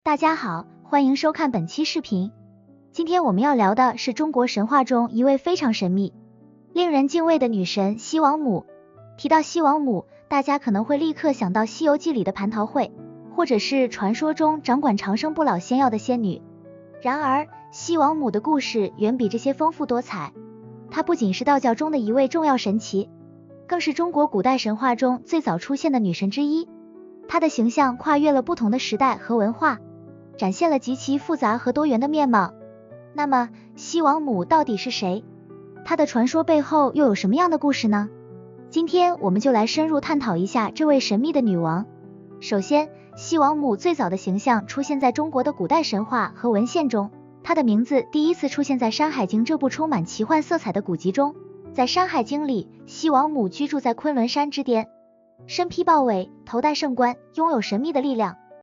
大家好，欢迎收看本期视频。今天我们要聊的是中国神话中一位非常神秘、令人敬畏的女神西王母。提到西王母，大家可能会立刻想到《西游记》里的蟠桃会，或者是传说中掌管长生不老仙药的仙女。然而，西王母的故事远比这些丰富多彩。她不仅是道教中的一位重要神祇，更是中国古代神话中最早出现的女神之一。她的形象跨越了不同的时代和文化，展现了极其复杂和多元的面貌。那么，西王母到底是谁？她的传说背后又有什么样的故事呢？今天我们就来深入探讨一下这位神秘的女王。首先，西王母最早的形象出现在中国的古代神话和文献中，她的名字第一次出现在《山海经》这部充满奇幻色彩的古籍中。在《山海经》里，西王母居住在昆仑山之巅，身披豹尾，头戴圣冠，拥有神秘的力量。